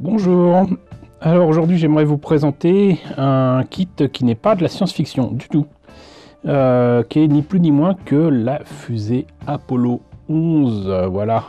Bonjour. Alors aujourd'hui j'aimerais vous présenter un kit qui n'est pas de la science-fiction du tout, qui est ni plus ni moins que la fusée Apollo 11, voilà,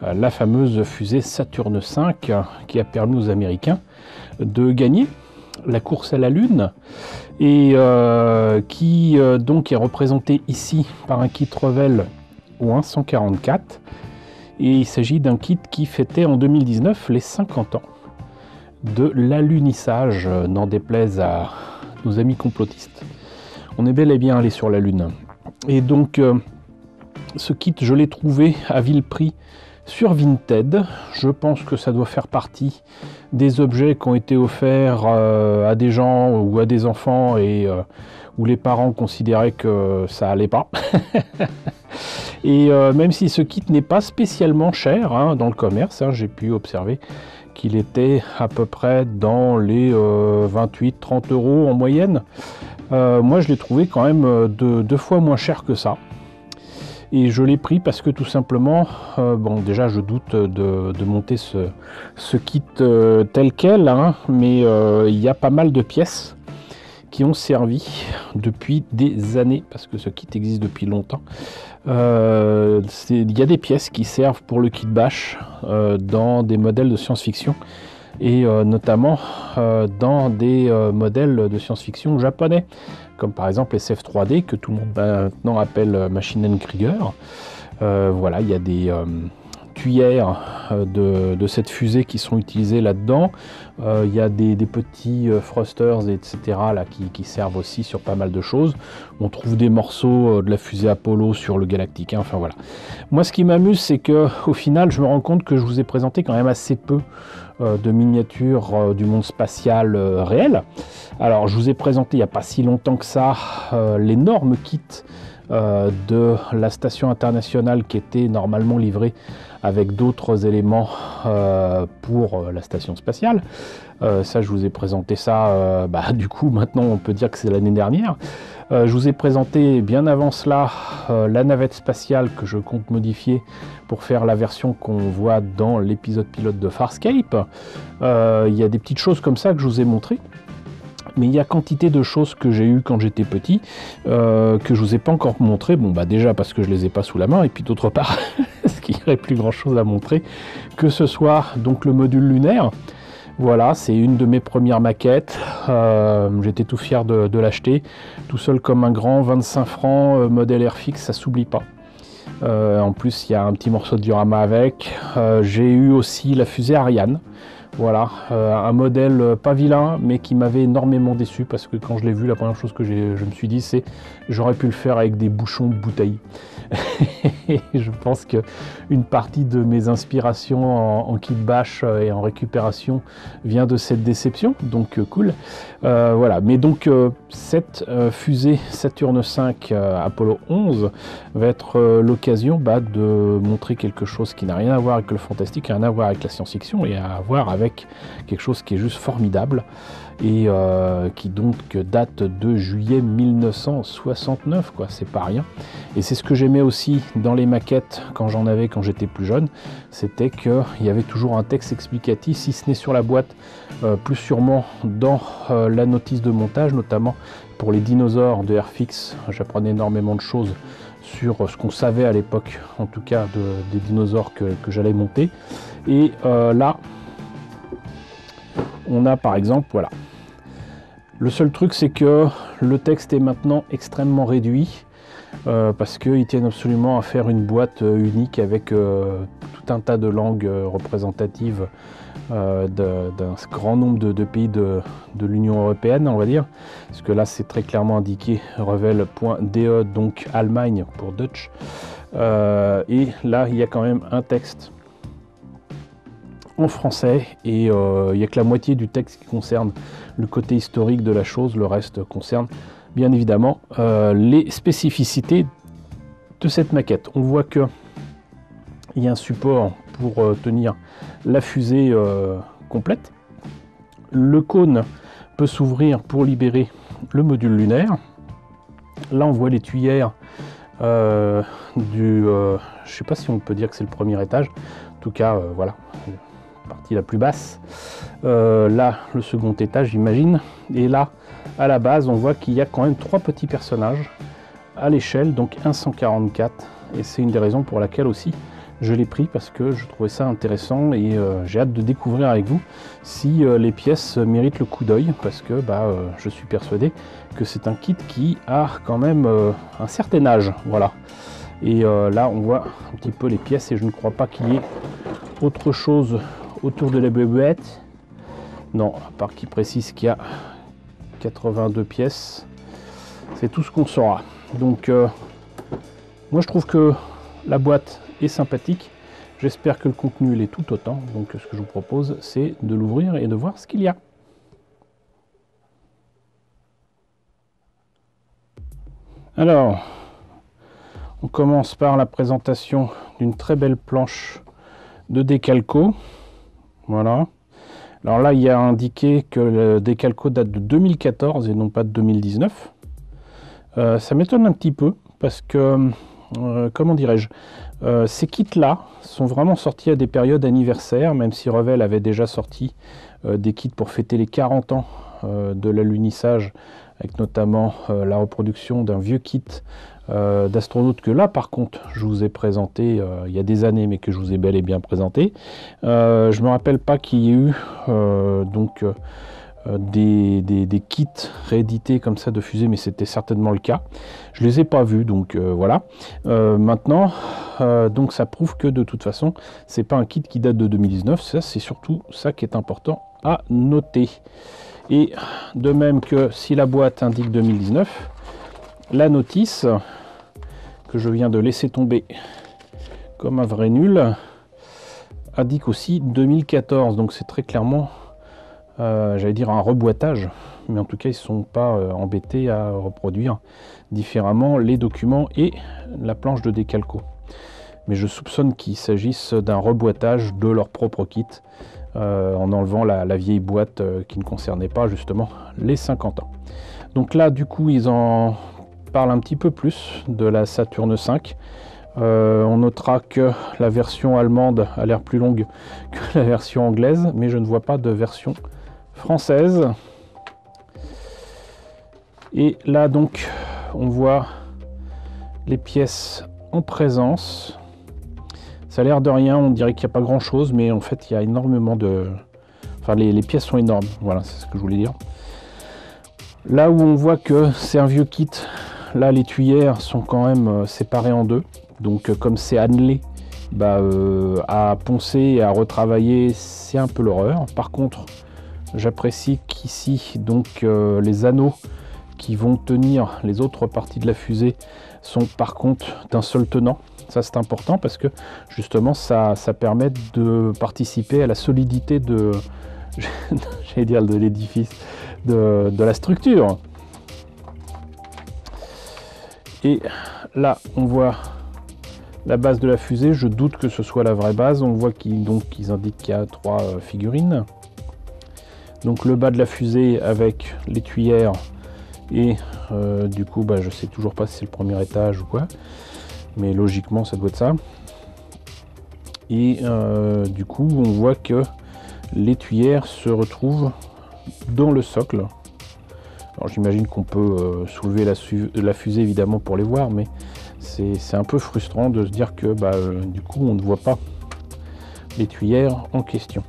la fameuse fusée Saturne V qui a permis aux Américains de gagner la course à la Lune et qui donc est représentée ici par un kit Revell au 144. Et il s'agit d'un kit qui fêtait en 2019 les 50 ans de l'alunissage, n'en déplaise à nos amis complotistes. On est bel et bien allé sur la Lune. Et donc, ce kit, je l'ai trouvé à vil prix sur Vinted. Je pense que ça doit faire partie des objets qui ont été offerts à des gens ou à des enfants et où les parents considéraient que ça allait pas. Et même si ce kit n'est pas spécialement cher dans le commerce, j'ai pu observer qu'il était à peu près dans les 28-30 € en moyenne. Moi je l'ai trouvé quand même deux fois moins cher que ça. Et je l'ai pris parce que tout simplement, bon déjà je doute de monter ce kit tel quel, mais il y a pas mal de pièces qui ont servi depuis des années, parce que ce kit existe depuis longtemps. Il y a des pièces qui servent pour le kit bash dans des modèles de science-fiction, et notamment dans des modèles de science-fiction japonais, comme par exemple SF3D, que tout le monde maintenant appelle Machine Krieger. Voilà, il y a des tuyères de cette fusée qui sont utilisées là-dedans. Il y a des petits thrusters, etc. là, qui servent aussi sur pas mal de choses. On trouve des morceaux de la fusée Apollo sur le Galactica, enfin voilà. Moi ce qui m'amuse, c'est que au final je me rends compte que je vous ai présenté quand même assez peu de miniatures du monde spatial réel. Alors je vous ai présenté il n'y a pas si longtemps que ça l'énorme kit de la station internationale qui était normalement livré avec d'autres éléments pour la station spatiale. Ça, je vous ai présenté ça, du coup, maintenant, on peut dire que c'est l'année dernière. Je vous ai présenté bien avant cela la navette spatiale que je compte modifier pour faire la version qu'on voit dans l'épisode pilote de Farscape. Il y a des petites choses comme ça que je vous ai montrées. Mais il y a quantité de choses que j'ai eues quand j'étais petit, que je vous ai pas encore montré. Bon, déjà parce que je les ai pas sous la main, et puis d'autre part, parce qu'il n'y aurait plus grand chose à montrer, que ce soit donc le module lunaire. Voilà, c'est une de mes premières maquettes. J'étais tout fier de l'acheter, tout seul comme un grand, 25 francs, modèle Airfix, ça s'oublie pas. En plus, il y a un petit morceau de diorama avec. J'ai eu aussi la fusée Ariane. Voilà, un modèle pas vilain, mais qui m'avait énormément déçu, parce que quand je l'ai vu, la première chose que je me suis dit, c'est j'aurais pu le faire avec des bouchons de bouteilles. Et je pense qu'une partie de mes inspirations en kit bash et en récupération vient de cette déception, donc cool. Voilà, mais donc cette fusée Saturne V Apollo 11 va être l'occasion de montrer quelque chose qui n'a rien à voir avec le fantastique, rien à voir avec la science-fiction, et à voir avec quelque chose qui est juste formidable, et qui donc date de juillet 1969, quoi, c'est pas rien. Et c'est ce que j'aimais aussi dans les maquettes quand j'étais plus jeune, c'était qu'il y avait toujours un texte explicatif, si ce n'est sur la boîte, plus sûrement dans la notice de montage, notamment pour les dinosaures de Airfix. J'apprenais énormément de choses sur ce qu'on savait à l'époque, en tout cas des dinosaures que j'allais monter. Et là, on a par exemple, voilà. Le seul truc, c'est que le texte est maintenant extrêmement réduit, parce qu'ils tiennent absolument à faire une boîte unique avec tout un tas de langues représentatives d'un grand nombre de pays de l'Union européenne, on va dire. Parce que là, c'est très clairement indiqué Revell.de, donc Allemagne pour Dutch. Et là, il y a quand même un texte en français, et il n'y a que la moitié du texte qui concerne le côté historique de la chose. Le reste concerne bien évidemment les spécificités de cette maquette. On voit que il y a un support pour tenir la fusée complète. Le cône peut s'ouvrir pour libérer le module lunaire. Là on voit les tuyères je sais pas si on peut dire que c'est le premier étage. En tout cas voilà, partie la plus basse. Là, le second étage, j'imagine. Et là, à la base, on voit qu'il y a quand même 3 petits personnages à l'échelle, donc un 144. Et c'est une des raisons pour laquelle aussi je l'ai pris, parce que je trouvais ça intéressant et j'ai hâte de découvrir avec vous si les pièces méritent le coup d'œil, parce que je suis persuadé que c'est un kit qui a quand même un certain âge. Voilà. Et là, on voit un petit peu les pièces et je ne crois pas qu'il y ait autre chose autour de la boîte. Non, à part qu'il précise qu'il y a 82 pièces. C'est tout ce qu'on saura. Donc, moi, je trouve que la boîte est sympathique. J'espère que le contenu l'est tout autant. Donc, ce que je vous propose, c'est de l'ouvrir et de voir ce qu'il y a. Alors, on commence par la présentation d'une très belle planche de décalco. Voilà. Alors là, il y a indiqué que le décalco date de 2014 et non pas de 2019. Ça m'étonne un petit peu parce que, comment dirais-je, ces kits-là sont vraiment sortis à des périodes anniversaires, même si Revell avait déjà sorti des kits pour fêter les 40 ans de l'alunissage, avec notamment la reproduction d'un vieux kit d'astronautes que là par contre je vous ai présenté il y a des années, mais que je vous ai bel et bien présenté. Je me rappelle pas qu'il y ait eu des kits réédités comme ça de fusées, mais c'était certainement le cas. Je les ai pas vus, donc voilà. Maintenant, donc ça prouve que de toute façon c'est pas un kit qui date de 2019. Ça, c'est surtout ça qui est important à noter. Et de même que si la boîte indique 2019, la notice que je viens de laisser tomber comme un vrai nul indique aussi 2014. Donc c'est très clairement, j'allais dire, un reboîtage. Mais en tout cas, ils ne sont pas embêtés à reproduire différemment les documents et la planche de décalco. Mais je soupçonne qu'il s'agisse d'un reboîtage de leur propre kit, en enlevant la vieille boîte qui ne concernait pas justement les 50 ans. Donc là, du coup, ils en parlent un petit peu plus de la Saturn V. On notera que la version allemande a l'air plus longue que la version anglaise, mais je ne vois pas de version française. Et là, donc, on voit les pièces en présence. Ça a l'air de rien, on dirait qu'il n'y a pas grand chose, mais en fait il y a énormément de... Enfin les pièces sont énormes, voilà, c'est ce que je voulais dire. Là où on voit que c'est un vieux kit, là les tuyères sont quand même séparées en deux. Donc comme c'est annelé, à poncer et à retravailler, c'est un peu l'horreur. Par contre, j'apprécie qu'ici, donc les anneaux qui vont tenir les autres parties de la fusée sont par contre d'un seul tenant. Ça c'est important parce que justement ça permet de participer à la solidité de, j'allais dire, de l'édifice, de la structure. Et là on voit la base de la fusée. Je doute que ce soit la vraie base. On voit qu'ils indiquent qu'il y a 3 figurines. Donc le bas de la fusée avec les tuyères et du coup je sais toujours pas si c'est le premier étage ou quoi. Mais logiquement ça doit être ça. Et du coup on voit que les tuyères se retrouvent dans le socle. Alors j'imagine qu'on peut soulever la fusée évidemment pour les voir, mais c'est un peu frustrant de se dire que du coup on ne voit pas les tuyères en question.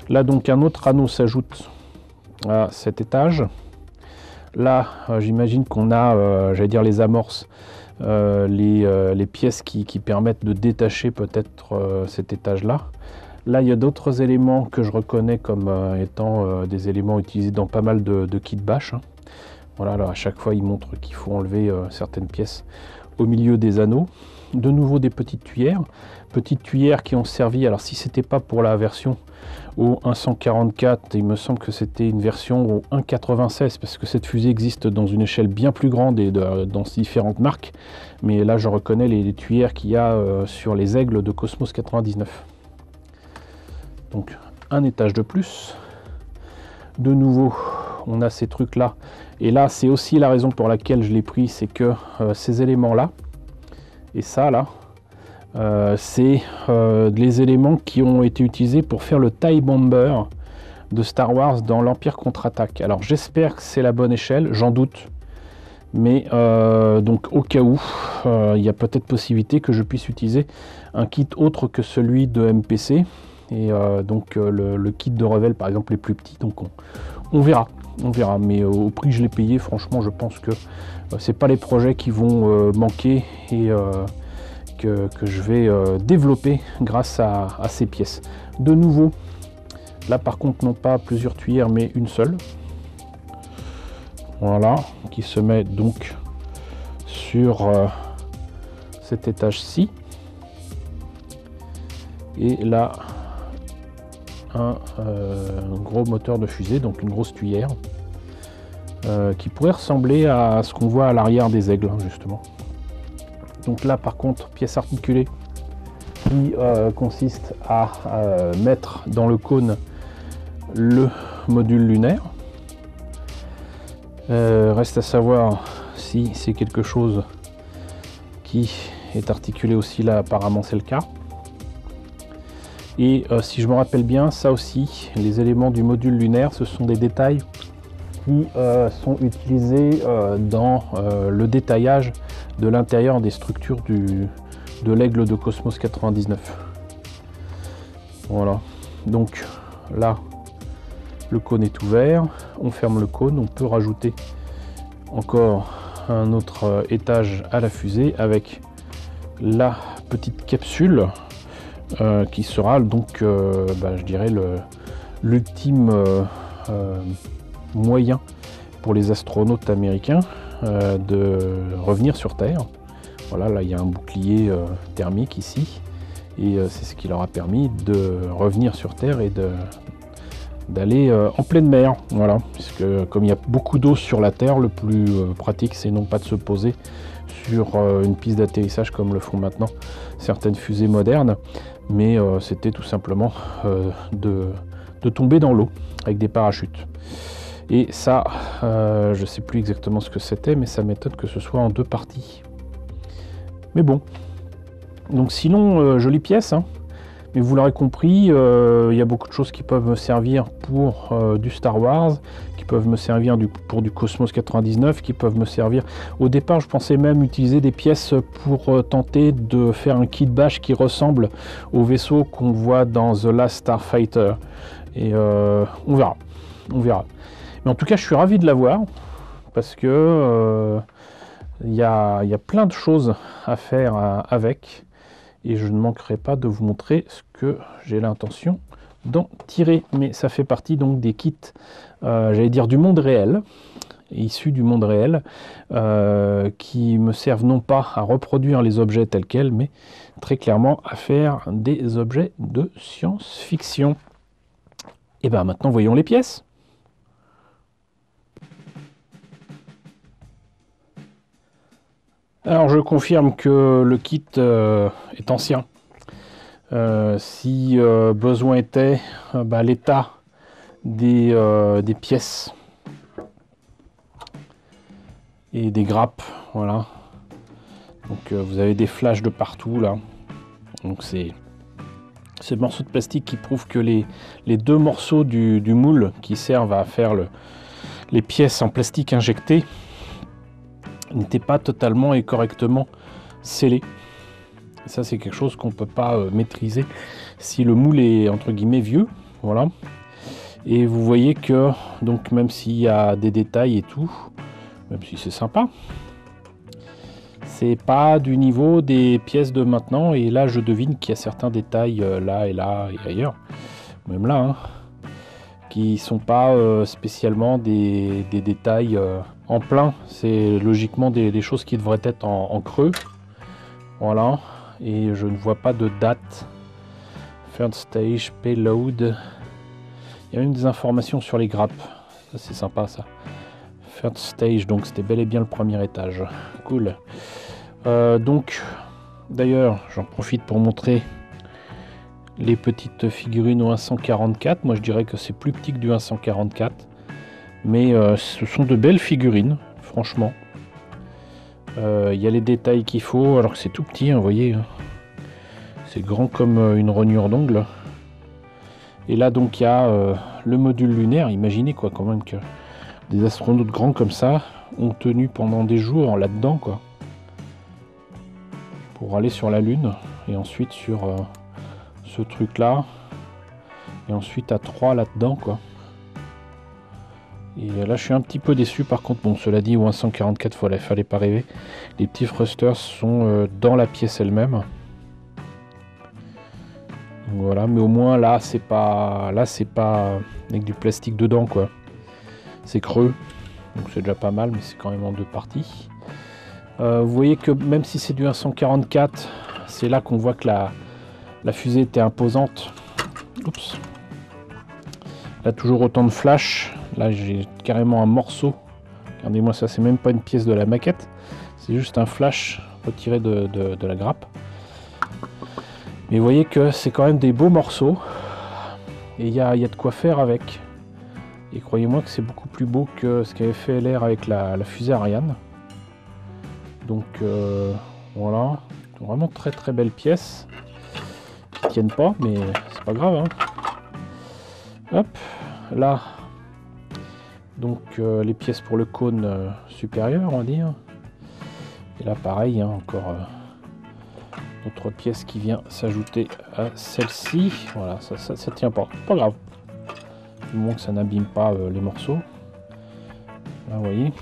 Là donc un autre anneau s'ajoute à cet étage. Là j'imagine qu'on a, j'allais dire, les amorces, les pièces qui permettent de détacher peut-être cet étage là. Là il y a d'autres éléments que je reconnais comme étant des éléments utilisés dans pas mal de kits bash, hein. Voilà, alors à chaque fois il montre qu'il faut enlever certaines pièces au milieu des anneaux. De nouveau des petites tuyères qui ont servi, alors si c'était pas pour la version au 144, il me semble que c'était une version au 1,96 parce que cette fusée existe dans une échelle bien plus grande et dans différentes marques, mais là je reconnais les tuyères qu'il y a sur les aigles de Cosmos 99. Donc un étage de plus. De nouveau on a ces trucs là, et là c'est aussi la raison pour laquelle je l'ai pris, c'est que ces éléments là et ça là C'est les éléments qui ont été utilisés pour faire le TIE Bomber de Star Wars dans l'Empire contre-attaque. Alors j'espère que c'est la bonne échelle, j'en doute. Mais donc au cas où, il y a peut-être possibilité que je puisse utiliser un kit autre que celui de MPC. Et donc le kit de Revell par exemple est plus petit, donc on verra. On verra, mais au prix que je l'ai payé, franchement je pense que c'est pas les projets qui vont manquer et que je vais développer grâce à ces pièces. De nouveau, là par contre non pas plusieurs tuyères mais une seule. Voilà, qui se met donc sur cet étage-ci. Et là, un gros moteur de fusée, donc une grosse tuyère, qui pourrait ressembler à ce qu'on voit à l'arrière des aigles, hein, justement. Donc là, par contre, pièce articulée qui consiste à mettre dans le cône le module lunaire. Reste à savoir si c'est quelque chose qui est articulé aussi là, apparemment c'est le cas. Et si je me rappelle bien, ça aussi, les éléments du module lunaire, ce sont des détails qui sont utilisés dans le détaillage de l'intérieur des structures de l'aigle de Cosmos 99. Voilà, donc là, le cône est ouvert, on ferme le cône, on peut rajouter encore un autre étage à la fusée avec la petite capsule qui sera donc, je dirais, l'ultime moyen pour les astronautes américains de revenir sur Terre. Voilà, là il y a un bouclier thermique ici, et c'est ce qui leur a permis de revenir sur Terre et d'aller en pleine mer. Voilà, puisque comme il y a beaucoup d'eau sur la Terre, le plus pratique c'est non pas de se poser sur une piste d'atterrissage comme le font maintenant certaines fusées modernes, mais c'était tout simplement de tomber dans l'eau avec des parachutes. Et ça, je sais plus exactement ce que c'était, mais ça m'étonne que ce soit en deux parties. Mais bon, donc sinon, jolie pièce, hein. Mais vous l'aurez compris, il y a beaucoup de choses qui peuvent me servir pour du Star Wars, qui peuvent me servir pour du Cosmos 99, qui peuvent me servir... Au départ, je pensais même utiliser des pièces pour tenter de faire un kit bash qui ressemble au vaisseau qu'on voit dans The Last Starfighter. Et on verra, on verra. Mais en tout cas, je suis ravi de l'avoir, parce que il y a plein de choses à faire avec. Et je ne manquerai pas de vous montrer ce que j'ai l'intention d'en tirer. Mais ça fait partie donc des kits, j'allais dire du monde réel, issus du monde réel, qui me servent non pas à reproduire les objets tels quels, mais très clairement à faire des objets de science-fiction. Et bien maintenant, voyons les pièces. Alors je confirme que le kit est ancien. Si besoin était, l'état des pièces et des grappes, voilà. Donc vous avez des flashs de partout là. Donc c'est ces morceaux de plastique qui prouvent que les deux morceaux du moule qui servent à faire les pièces en plastique injecté n'était pas totalement et correctement scellé. Et ça c'est quelque chose qu'on ne peut pas maîtriser si le moule est entre guillemets vieux. Voilà. Et vous voyez que donc même s'il y a des détails et tout, même si c'est sympa, c'est pas du niveau des pièces de maintenant. Et là je devine qu'il y a certains détails là et ailleurs, même là, hein, qui sont pas spécialement des détails en plein. C'est logiquement des choses qui devraient être en creux. Voilà, et je ne vois pas de date. Third stage, payload. Il y a même des informations sur les grappes. Ça c'est sympa ça. Third stage, donc c'était bel et bien le premier étage. Cool. Donc, d'ailleurs, j'en profite pour montrer les petites figurines au 144. Moi je dirais que c'est plus petit que du 144. Mais ce sont de belles figurines, franchement. Il y a les détails qu'il faut, alors que c'est tout petit, hein, vous voyez. C'est grand comme une rognure d'ongle. Et là donc il y a le module lunaire. Imaginez quoi quand même que des astronautes grands comme ça ont tenu pendant des jours là-dedans quoi. Pour aller sur la Lune et ensuite sur ce truc là. Et ensuite à 3 là-dedans quoi. Et là je suis un petit peu déçu par contre. Bon cela dit, OIN 144, fallait pas rêver. Les petits thrusters sont dans la pièce elle-même. Voilà, mais au moins là c'est pas avec du plastique dedans quoi. C'est creux, donc c'est déjà pas mal, mais c'est quand même en deux parties. Vous voyez que même si c'est du 144, c'est là qu'on voit que la fusée était imposante. Oups. Là toujours autant de flash. Là j'ai carrément un morceau. Regardez-moi ça, c'est même pas une pièce de la maquette, c'est juste un flash retiré de la grappe. Mais vous voyez que c'est quand même des beaux morceaux. Et il y a de quoi faire avec. Et croyez-moi que c'est beaucoup plus beau que ce qu'avait fait LR avec la fusée Ariane. Donc voilà. Vraiment très très belles pièces. Qui tiennent pas, mais c'est pas grave. Hein. Hop. Là. Donc les pièces pour le cône supérieur, on va dire. Et là pareil, hein, encore... autre pièce qui vient s'ajouter à celle-ci. Voilà, ça tient pas. Pas grave. Du moins que ça n'abîme pas les morceaux. Là, vous voyez.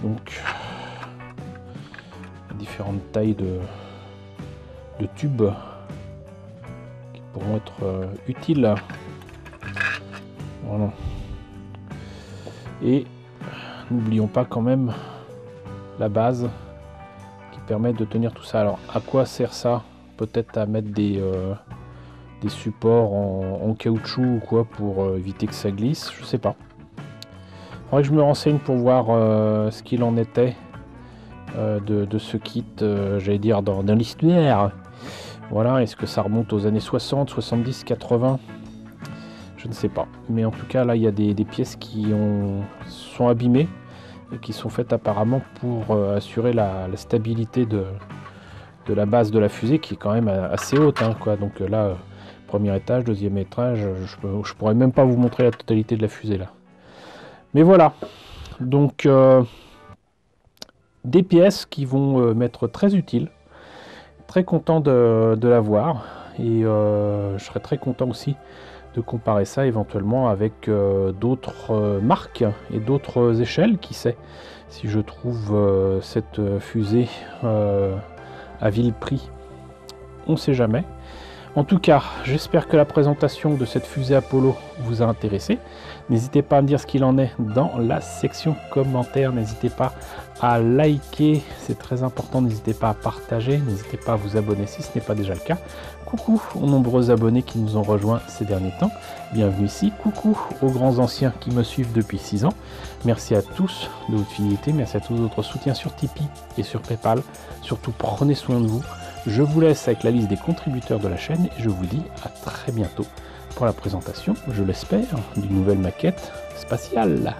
Donc, différentes tailles de tubes qui pourront être utiles. Voilà. Et n'oublions pas quand même la base permettre de tenir tout ça. Alors à quoi sert ça? Peut-être à mettre des supports en caoutchouc ou quoi pour éviter que ça glisse, je sais pas. Il faudrait que je me renseigne pour voir ce qu'il en était de ce kit, j'allais dire dans l'histoire. Voilà, est-ce que ça remonte aux années 60, 70, 80? Je ne sais pas. Mais en tout cas là il y a des pièces qui sont abîmées et qui sont faites apparemment pour assurer la stabilité de la base de la fusée qui est quand même assez haute hein, quoi. Donc là premier étage, deuxième étage, je pourrais même pas vous montrer la totalité de la fusée là, mais voilà. Donc des pièces qui vont m'être très utiles, très content de l'avoir, et je serais très content aussi de comparer ça éventuellement avec d'autres marques et d'autres échelles, qui sait, si je trouve cette fusée à vil prix, on sait jamais. En tout cas, j'espère que la présentation de cette fusée Apollo vous a intéressé. N'hésitez pas à me dire ce qu'il en est dans la section commentaires. N'hésitez pas à liker, c'est très important. N'hésitez pas à partager. N'hésitez pas à vous abonner si ce n'est pas déjà le cas. Coucou aux nombreux abonnés qui nous ont rejoints ces derniers temps. Bienvenue ici. Coucou aux grands anciens qui me suivent depuis 6 ans. Merci à tous de votre fidélité. Merci à tous votre soutien sur Tipeee et sur Paypal. Surtout, prenez soin de vous. Je vous laisse avec la liste des contributeurs de la chaîne et je vous dis à très bientôt pour la présentation, je l'espère, d'une nouvelle maquette spatiale.